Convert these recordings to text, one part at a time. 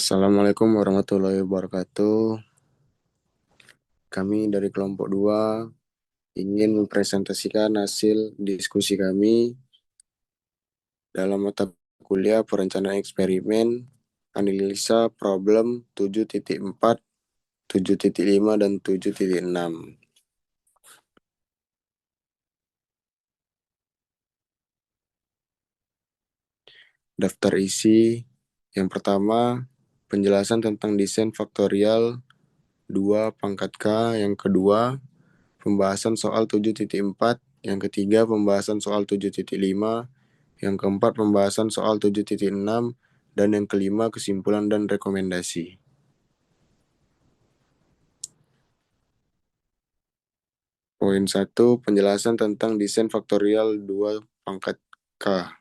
Assalamualaikum warahmatullahi wabarakatuh. Kami dari kelompok 2 ingin mempresentasikan hasil diskusi kami dalam mata kuliah perencanaan eksperimen, analisa problem 7.4, 7.5, dan 7.6. Daftar isi yang pertama, penjelasan tentang desain faktorial 2 pangkat K. Yang kedua, pembahasan soal 7.4. Yang ketiga, pembahasan soal 7.5. Yang keempat, pembahasan soal 7.6. Dan yang kelima, kesimpulan dan rekomendasi. Poin 1, penjelasan tentang desain faktorial 2 pangkat K.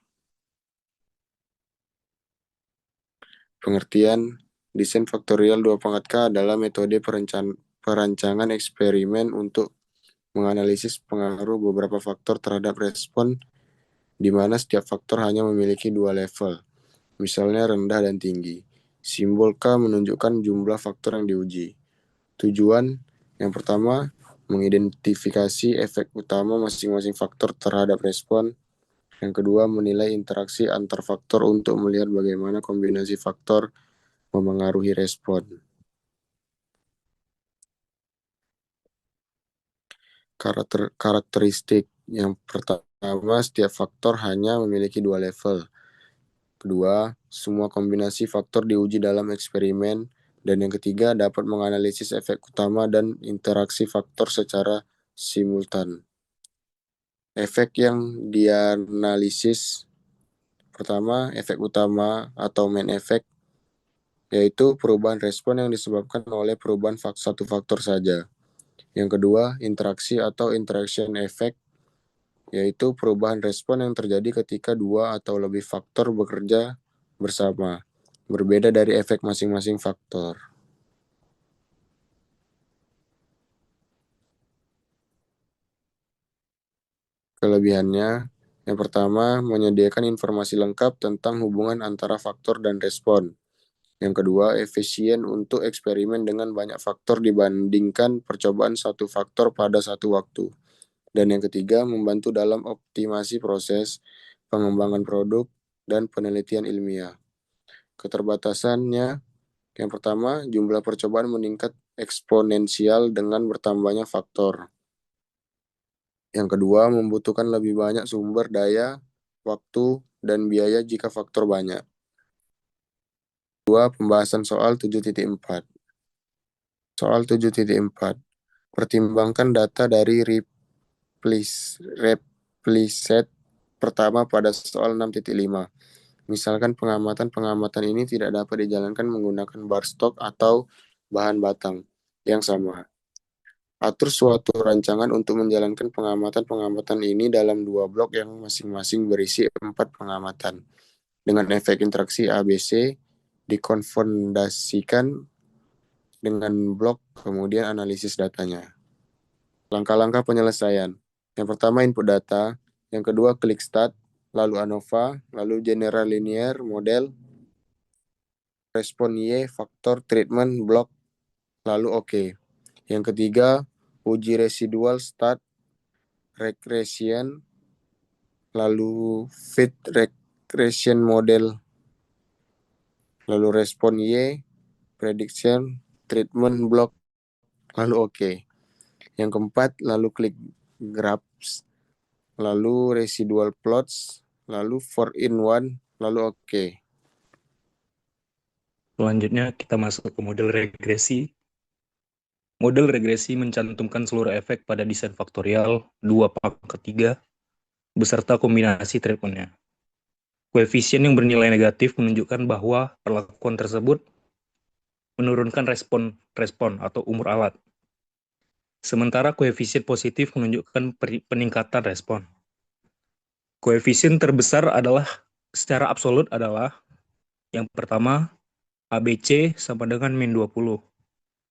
Pengertian, desain faktorial 2 pangkat K adalah metode perancangan eksperimen untuk menganalisis pengaruh beberapa faktor terhadap respon, di mana setiap faktor hanya memiliki 2 level, misalnya rendah dan tinggi. Simbol K menunjukkan jumlah faktor yang diuji. Tujuan yang pertama, mengidentifikasi efek utama masing-masing faktor terhadap respon. Yang kedua, menilai interaksi antar faktor untuk melihat bagaimana kombinasi faktor memengaruhi respon. Karakteristik yang pertama, setiap faktor hanya memiliki 2 level. Kedua, semua kombinasi faktor diuji dalam eksperimen. Dan yang ketiga, dapat menganalisis efek utama dan interaksi faktor secara simultan. Efek yang dianalisis pertama, efek utama atau main effect, yaitu perubahan respon yang disebabkan oleh perubahan satu faktor saja. Yang kedua, interaksi atau interaction effect, yaitu perubahan respon yang terjadi ketika 2 atau lebih faktor bekerja bersama, berbeda dari efek masing-masing faktor. Kelebihannya, yang pertama, menyediakan informasi lengkap tentang hubungan antara faktor dan respon. Yang kedua, efisien untuk eksperimen dengan banyak faktor dibandingkan percobaan satu faktor pada satu waktu. Dan yang ketiga, membantu dalam optimasi proses, pengembangan produk, dan penelitian ilmiah. Keterbatasannya, yang pertama, jumlah percobaan meningkat eksponensial dengan bertambahnya faktor. Yang kedua, membutuhkan lebih banyak sumber daya, waktu, dan biaya jika faktor banyak. Kedua, pembahasan soal 7.4. Soal 7.4. Pertimbangkan data dari replicet pertama pada soal 6.5. Misalkan pengamatan ini tidak dapat dijalankan menggunakan bar stok atau bahan batang yang sama. Atur suatu rancangan untuk menjalankan pengamatan ini dalam 2 blok yang masing-masing berisi 4 pengamatan. Dengan efek interaksi ABC, dikonfrontasikan dengan blok, kemudian analisis datanya. Langkah-langkah penyelesaian. Yang pertama, input data. Yang kedua, klik start, lalu ANOVA, lalu general linear model, respon Y, faktor, treatment, blok, lalu OK. Yang ketiga, uji residual, start, regression, lalu fit regression model, lalu respon Y, prediction, treatment, blok, lalu OK. Yang keempat, lalu klik graphs, lalu residual plots, lalu 4-in-1, lalu OK. Selanjutnya kita masuk ke model regresi. Model regresi mencantumkan seluruh efek pada desain faktorial 2 pangkat 3 beserta kombinasi treatmentnya. Koefisien yang bernilai negatif menunjukkan bahwa perlakuan tersebut menurunkan respon atau umur alat. Sementara koefisien positif menunjukkan peningkatan respon. Koefisien terbesar adalah secara absolut adalah yang pertama ABC sama dengan min 20.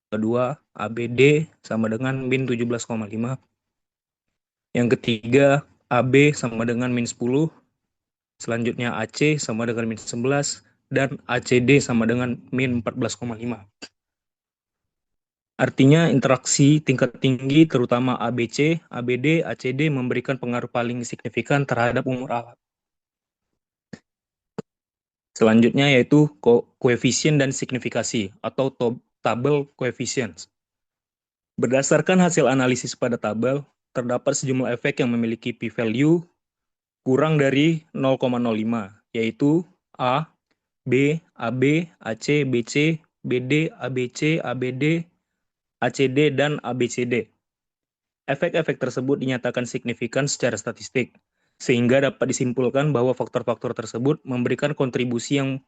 Kedua, ABD sama dengan min 17,5. Yang ketiga, AB sama dengan min 10. Selanjutnya AC sama dengan min 11. dan ACD sama dengan min 14,5. Artinya interaksi tingkat tinggi terutama ABC, ABD, ACD memberikan pengaruh paling signifikan terhadap umur alat. Selanjutnya yaitu koefisien dan signifikasi atau tabel coefficients. Berdasarkan hasil analisis pada tabel, terdapat sejumlah efek yang memiliki p-value kurang dari 0,05, yaitu A, B, AB, AC, BC, BD, ABC, ABD, ACD, dan ABCD. Efek-efek tersebut dinyatakan signifikan secara statistik, sehingga dapat disimpulkan bahwa faktor-faktor tersebut memberikan kontribusi yang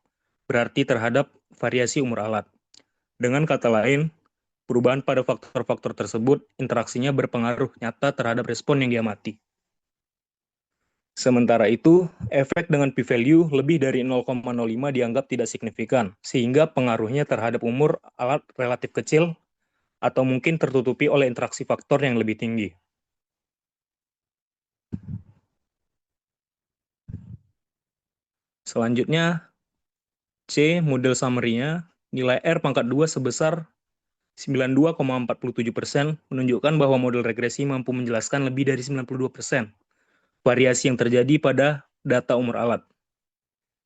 berarti terhadap variasi umur alat. Dengan kata lain, perubahan pada faktor-faktor tersebut interaksinya berpengaruh nyata terhadap respon yang diamati. Sementara itu, efek dengan p-value lebih dari 0,05 dianggap tidak signifikan, sehingga pengaruhnya terhadap umur alat relatif kecil atau mungkin tertutupi oleh interaksi faktor yang lebih tinggi. Selanjutnya, C, model summary-nya, nilai R pangkat 2 sebesar 92,47% menunjukkan bahwa model regresi mampu menjelaskan lebih dari 92% variasi yang terjadi pada data umur alat.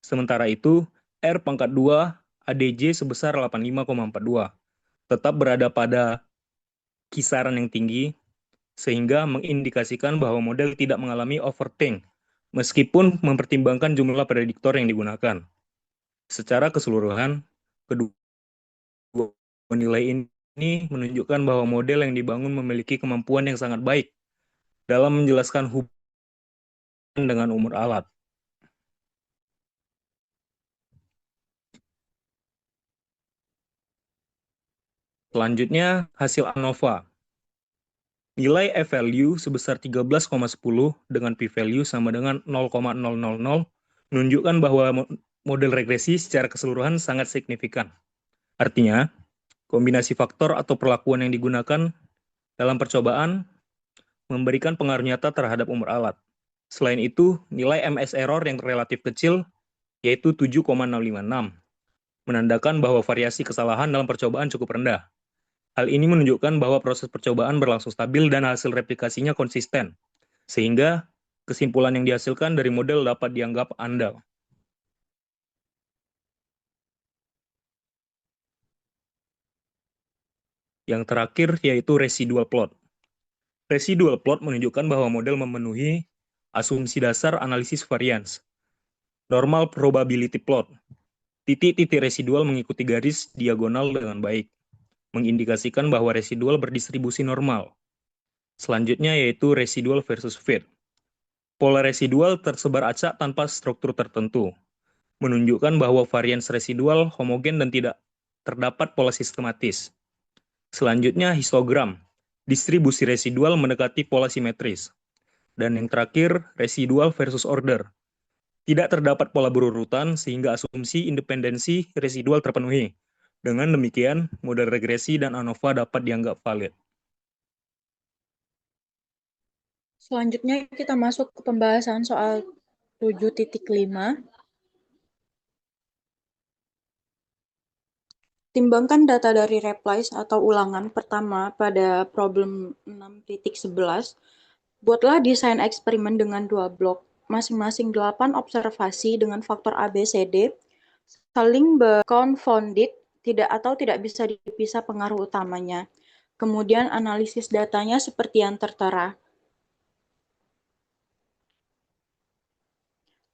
Sementara itu, R pangkat 2 ADJ sebesar 85,42 tetap berada pada kisaran yang tinggi, sehingga mengindikasikan bahwa model tidak mengalami overthink, meskipun mempertimbangkan jumlah prediktor yang digunakan. Secara keseluruhan, kedua nilai ini menunjukkan bahwa model yang dibangun memiliki kemampuan yang sangat baik dalam menjelaskan hubungan dengan umur alat. Selanjutnya, hasil ANOVA. Nilai F-value sebesar 13,10 dengan P-value sama dengan 0,000 menunjukkan bahwa model regresi secara keseluruhan sangat signifikan. Artinya, kombinasi faktor atau perlakuan yang digunakan dalam percobaan memberikan pengaruh nyata terhadap umur alat. Selain itu, nilai MS error yang relatif kecil, yaitu 7,656, menandakan bahwa variasi kesalahan dalam percobaan cukup rendah. Hal ini menunjukkan bahwa proses percobaan berlangsung stabil dan hasil replikasinya konsisten, sehingga kesimpulan yang dihasilkan dari model dapat dianggap andal. Yang terakhir yaitu residual plot. Residual plot menunjukkan bahwa model memenuhi asumsi dasar analisis varians. Normal probability plot. Titik-titik residual mengikuti garis diagonal dengan baik, mengindikasikan bahwa residual berdistribusi normal. Selanjutnya yaitu residual versus fit. Pola residual tersebar acak tanpa struktur tertentu, menunjukkan bahwa varians residual homogen dan tidak terdapat pola sistematis. Selanjutnya histogram, distribusi residual mendekati pola simetris. Dan yang terakhir, residual versus order. Tidak terdapat pola berurutan sehingga asumsi independensi residual terpenuhi. Dengan demikian, model regresi dan ANOVA dapat dianggap valid. Selanjutnya kita masuk ke pembahasan soal 7.5. Timbangkan data dari replies atau ulangan pertama pada problem 6.11. Buatlah desain eksperimen dengan 2 blok, masing-masing 8 observasi dengan faktor ABCD, saling confounded, tidak bisa dipisah pengaruh utamanya. Kemudian analisis datanya seperti yang tertera.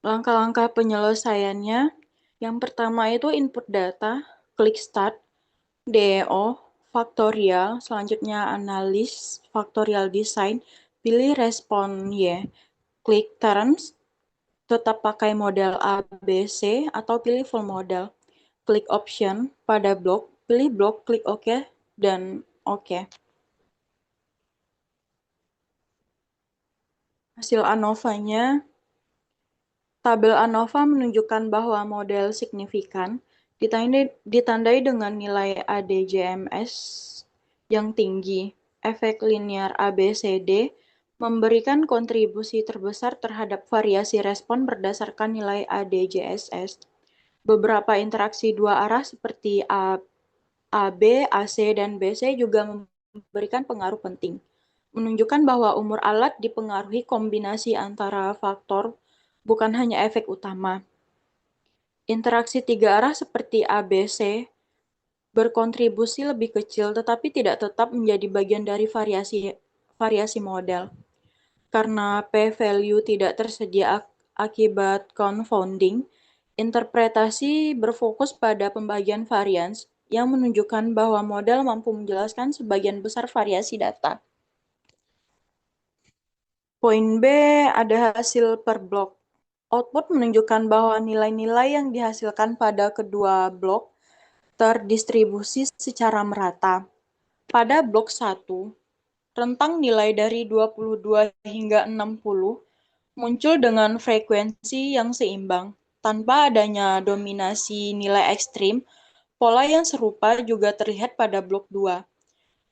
Langkah-langkah penyelesaiannya, yang pertama itu input data, klik start, DEO, faktorial, selanjutnya analis, faktorial design, pilih respon Y, klik terms, tetap pakai model A, B, C, atau pilih full model, klik option pada blok, pilih blok, klik OK, dan OK. Hasil ANOVA-nya, tabel ANOVA menunjukkan bahwa model signifikan ditandai dengan nilai ADJMS yang tinggi. Efek linear ABCD memberikan kontribusi terbesar terhadap variasi respon berdasarkan nilai ADJSS. Beberapa interaksi dua arah seperti AB, AC, dan BC juga memberikan pengaruh penting, menunjukkan bahwa umur alat dipengaruhi kombinasi antara faktor, bukan hanya efek utama. Interaksi tiga arah seperti ABC berkontribusi lebih kecil tetapi tidak tetap menjadi bagian dari variasi model. Karena p-value tidak tersedia akibat confounding, interpretasi berfokus pada pembagian varians yang menunjukkan bahwa model mampu menjelaskan sebagian besar variasi data. Poin B, ada hasil per blok. Output menunjukkan bahwa nilai-nilai yang dihasilkan pada kedua blok terdistribusi secara merata. Pada blok 1, rentang nilai dari 22 hingga 60 muncul dengan frekuensi yang seimbang. Tanpa adanya dominasi nilai ekstrim, pola yang serupa juga terlihat pada blok 2,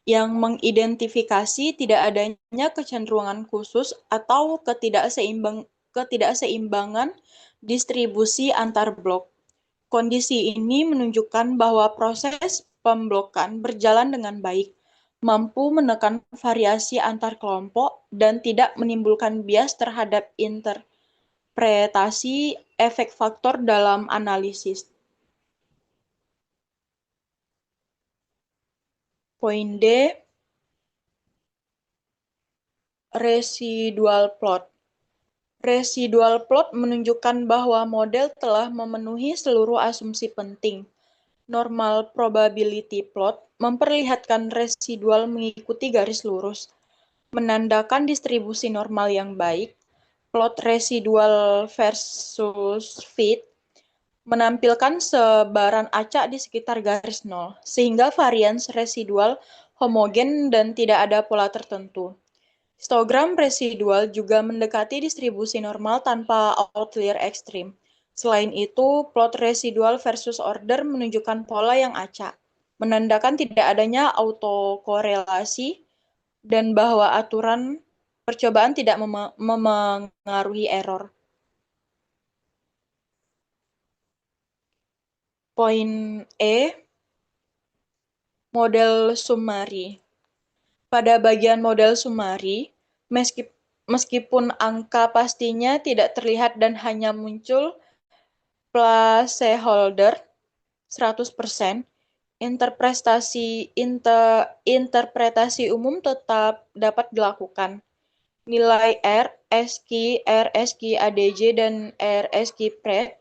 yang mengidentifikasi tidak adanya kecenderungan khusus atau ketidakseimbangan distribusi antar blok. Kondisi ini menunjukkan bahwa proses pemblokan berjalan dengan baik, mampu menekan variasi antar kelompok, dan tidak menimbulkan bias terhadap interpretasi efek faktor dalam analisis. Poin D, residual plot. Residual plot menunjukkan bahwa model telah memenuhi seluruh asumsi penting. Normal probability plot memperlihatkan residual mengikuti garis lurus, menandakan distribusi normal yang baik. Plot residual versus fit menampilkan sebaran acak di sekitar garis nol, sehingga varians residual homogen dan tidak ada pola tertentu. Histogram residual juga mendekati distribusi normal tanpa outlier ekstrim. Selain itu, plot residual versus order menunjukkan pola yang acak, menandakan tidak adanya autokorelasi dan bahwa aturan percobaan tidak memengaruhi error. Poin E, model summary. Pada bagian model summary, meskipun angka pastinya tidak terlihat dan hanya muncul placeholder 100%, interpretasi umum tetap dapat dilakukan. Nilai R, SQ, RSQ ADJ, dan RSQ Pred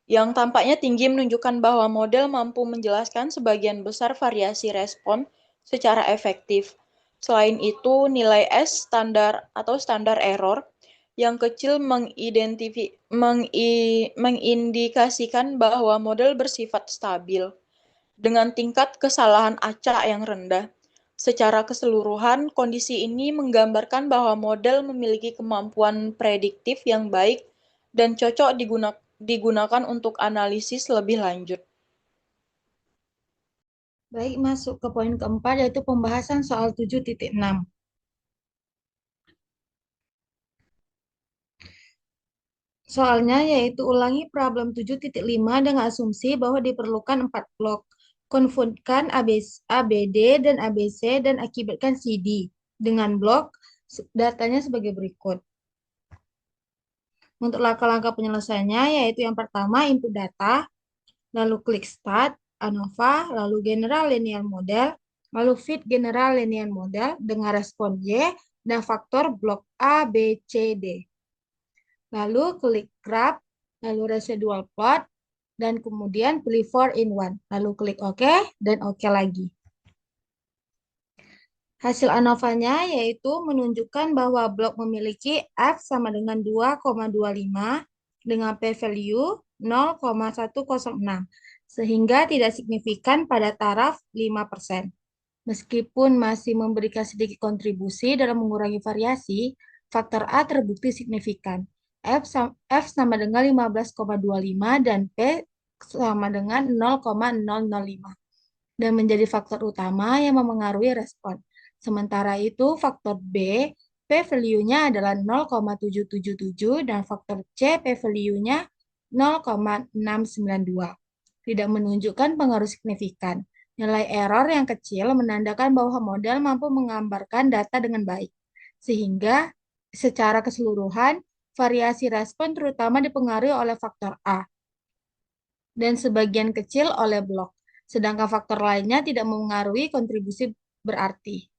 yang tampaknya tinggi menunjukkan bahwa model mampu menjelaskan sebagian besar variasi respon secara efektif. Selain itu, nilai S standar atau standar error yang kecil mengindikasikan bahwa model bersifat stabil dengan tingkat kesalahan acak yang rendah. Secara keseluruhan, kondisi ini menggambarkan bahwa model memiliki kemampuan prediktif yang baik dan cocok digunakan untuk analisis lebih lanjut. Baik, masuk ke poin keempat, yaitu pembahasan soal 7.6. Soalnya yaitu ulangi problem 7.5 dengan asumsi bahwa diperlukan 4 blok. Konfundkan ABD dan ABC dan akibatkan CD dengan blok datanya sebagai berikut. Untuk langkah-langkah penyelesaiannya yaitu yang pertama input data, lalu klik start, ANOVA, lalu general linear model, lalu fit general linear model dengan respon Y dan faktor blok A, B, C, D. Lalu klik graph, lalu residual plot, dan kemudian pilih 4 in 1. Lalu klik OK, dan OK lagi. Hasil ANOVA-nya yaitu menunjukkan bahwa blok memiliki F sama dengan 2,25 dengan p-value 0,106, sehingga tidak signifikan pada taraf 5%. Meskipun masih memberikan sedikit kontribusi dalam mengurangi variasi, faktor A terbukti signifikan. F sama dengan 15,25 dan P sama dengan 0,005 dan menjadi faktor utama yang memengaruhi respon. Sementara itu, faktor B, p-value-nya adalah 0,777 dan faktor C, p-value-nya 0,692. Tidak menunjukkan pengaruh signifikan. Nilai error yang kecil menandakan bahwa model mampu menggambarkan data dengan baik. Sehingga secara keseluruhan, variasi respon terutama dipengaruhi oleh faktor A dan sebagian kecil oleh blok, sedangkan faktor lainnya tidak mengaruhi kontribusi berarti.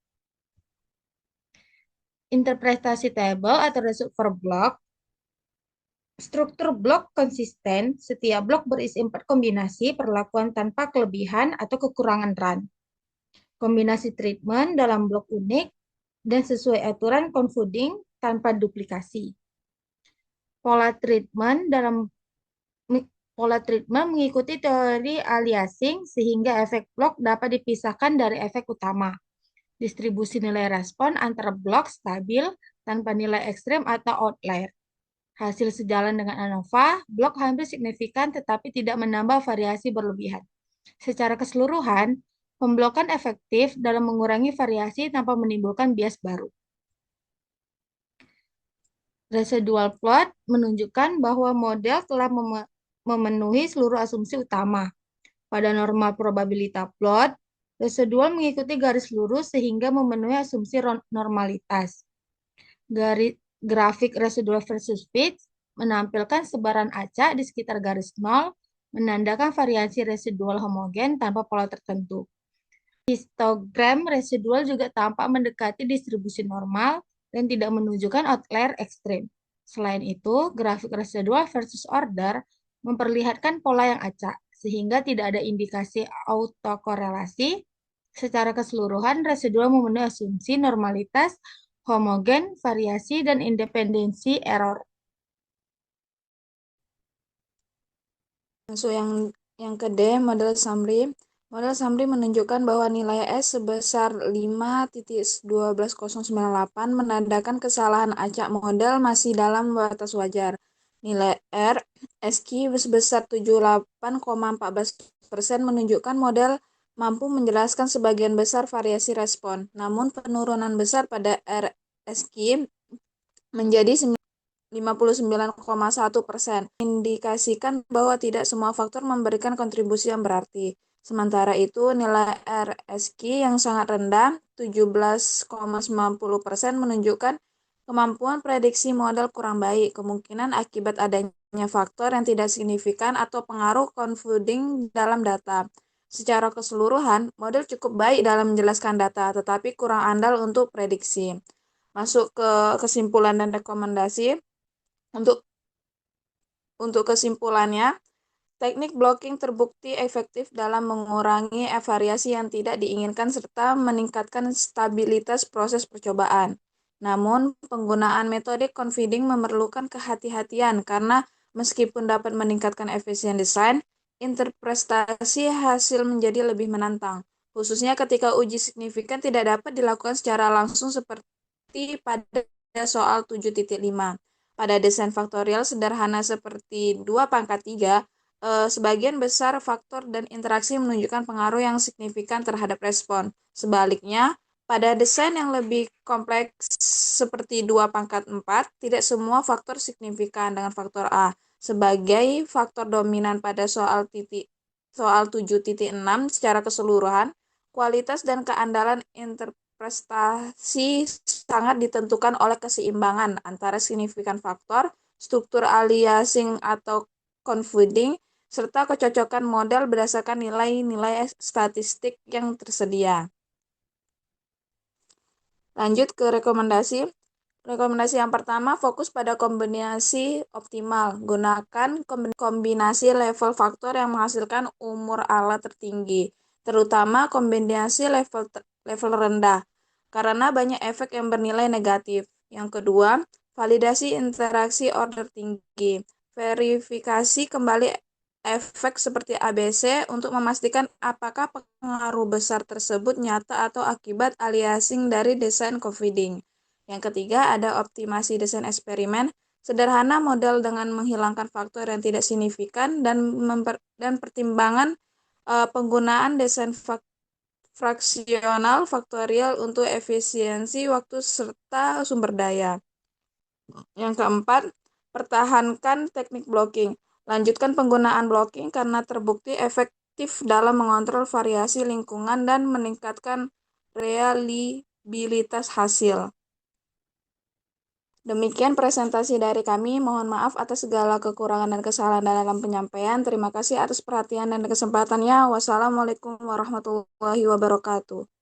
Interpretasi tabel atau reservoir blok. Struktur blok konsisten, setiap blok berisi 4 kombinasi perlakuan tanpa kelebihan atau kekurangan run. Kombinasi treatment dalam blok unik dan sesuai aturan confounding tanpa duplikasi. Pola treatment mengikuti teori aliasing sehingga efek blok dapat dipisahkan dari efek utama. Distribusi nilai respon antara blok stabil tanpa nilai ekstrem atau outlier. Hasil sejalan dengan ANOVA, blok hampir signifikan tetapi tidak menambah variasi berlebihan. Secara keseluruhan, pemblokan efektif dalam mengurangi variasi tanpa menimbulkan bias baru. Residual plot menunjukkan bahwa model telah memenuhi seluruh asumsi utama. Pada normal probabilitas plot, residual mengikuti garis lurus sehingga memenuhi asumsi normalitas. Grafik residual versus fit menampilkan sebaran acak di sekitar garis 0, menandakan variasi residual homogen tanpa pola tertentu. Histogram residual juga tampak mendekati distribusi normal dan tidak menunjukkan outlier ekstrem. Selain itu, grafik residual versus order memperlihatkan pola yang acak, sehingga tidak ada indikasi autokorelasi. Secara keseluruhan, residual memenuhi asumsi normalitas, homogen, variasi, dan independensi error. Masuk yang ke D, model summary. Model summary menunjukkan bahwa nilai S sebesar 5.12098 menandakan kesalahan acak model masih dalam batas wajar. Nilai R, SQ sebesar 78,14% menunjukkan model mampu menjelaskan sebagian besar variasi respon. Namun penurunan besar pada R, SQ menjadi 59,1%, indikasikan bahwa tidak semua faktor memberikan kontribusi yang berarti. Sementara itu, nilai RSQ yang sangat rendah, 17,90%, menunjukkan kemampuan prediksi model kurang baik, kemungkinan akibat adanya faktor yang tidak signifikan atau pengaruh confounding dalam data. Secara keseluruhan, model cukup baik dalam menjelaskan data, tetapi kurang andal untuk prediksi. Masuk ke kesimpulan dan rekomendasi. Untuk kesimpulannya, teknik blocking terbukti efektif dalam mengurangi variasi yang tidak diinginkan serta meningkatkan stabilitas proses percobaan. Namun, penggunaan metode confounding memerlukan kehati-hatian karena meskipun dapat meningkatkan efisien desain, interpretasi hasil menjadi lebih menantang, khususnya ketika uji signifikan tidak dapat dilakukan secara langsung seperti pada soal 7.5. Pada desain faktorial sederhana seperti 2/3, sebagian besar faktor dan interaksi menunjukkan pengaruh yang signifikan terhadap respon. Sebaliknya, pada desain yang lebih kompleks seperti 2/4, tidak semua faktor signifikan dengan faktor A sebagai faktor dominan pada soal 7.6. Secara keseluruhan, kualitas dan keandalan interpretasi sangat ditentukan oleh keseimbangan antara signifikan faktor, struktur aliasing atau confounding, serta kecocokan model berdasarkan nilai-nilai statistik yang tersedia. Lanjut ke rekomendasi. Rekomendasi yang pertama, fokus pada kombinasi optimal. Gunakan kombinasi level faktor yang menghasilkan umur ala tertinggi, terutama kombinasi level rendah, karena banyak efek yang bernilai negatif. Yang kedua, validasi interaksi order tinggi. Verifikasi kembali efek seperti ABC untuk memastikan apakah pengaruh besar tersebut nyata atau akibat aliasing dari desain confounding. Yang ketiga, ada optimasi desain eksperimen. Sederhana model dengan menghilangkan faktor yang tidak signifikan dan pertimbangan penggunaan desain fraksional faktorial untuk efisiensi waktu serta sumber daya. Yang keempat, pertahankan teknik blocking. Lanjutkan penggunaan blocking karena terbukti efektif dalam mengontrol variasi lingkungan dan meningkatkan reliabilitas hasil. Demikian presentasi dari kami. Mohon maaf atas segala kekurangan dan kesalahan dalam penyampaian. Terima kasih atas perhatian dan kesempatannya. Wassalamualaikum warahmatullahi wabarakatuh.